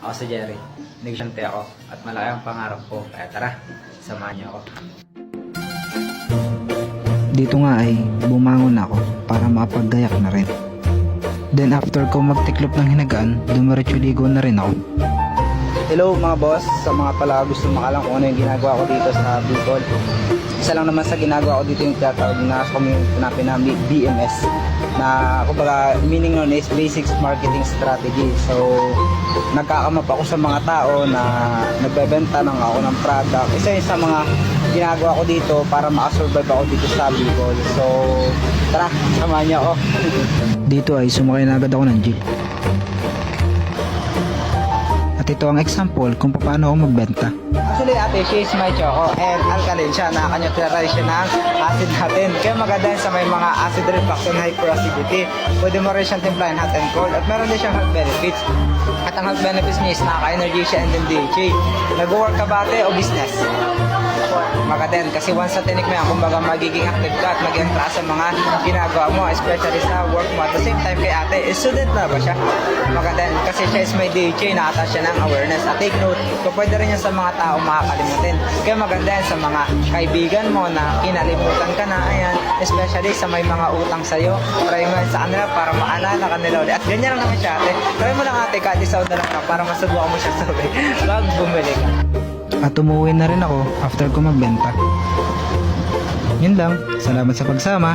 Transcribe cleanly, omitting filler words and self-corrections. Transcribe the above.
Ako si Jerry. Negosyante ako at malaki ang pangarap ko. Kaya tara, samahan niyo ako. Dito nga ay bumangon ako para makapaggayak na rin. Then after ko magtiklop ng hinagaan, dumiretso ligo na rin ako. Hello mga boss, sa mga pala gusto makalang kung ano yung ginagawa ko dito sa Bicol. Isa lang naman sa ginagawa ko dito yung tinatawag na community na BMS na kumbaga meaning nun is Basics Marketing Strategy. So nagkakamap ako sa mga tao na nagbebenta ng ako ng product. Isa yun sa mga ginagawa ko dito para makasurvive ako dito sa Bicol. So tara, samahan niyo ako. Dito ay sumakay na agad ako ng jeep. At ito ang example kung paano ako magbenta. Actually ate, she is my choco and alkaline siya. Nakaka-neutralize siya ng acid natin. Kaya maganda sa may mga acid reflux and hyperacidity. Pwede mo rin siyang timplahin hot and cold. At meron din siyang health benefits. At ang health benefits niya is nakaka-energy siya and then DHA. Nag-work ka ba ate o business? Maganda din kasi once sa tinik mo yan, kumbaga magiging active ka at mag-entra sa mga ginagawa mo, especially sa work mo. At the same time kay ate, student na ba siya? Maganda din kasi siya is may DHA, nakataas siya ng awareness. At take note, kung pwede rin yan sa mga tao makakalimutin. Kaya maganda yan sa mga kaibigan mo na kinalimutan ka na, ayan, especially sa may mga utang sa'yo, try mo yan sa kanila para maalala ka nila ulit. At ganyan lang naman siya ate. Try mo lang ate, kahit isaw na lang ka para masubukan mo siya sabay. Wag bumili ka. At umuwi na rin ako after ko magbenta. Yun lang. Salamat sa pagsama.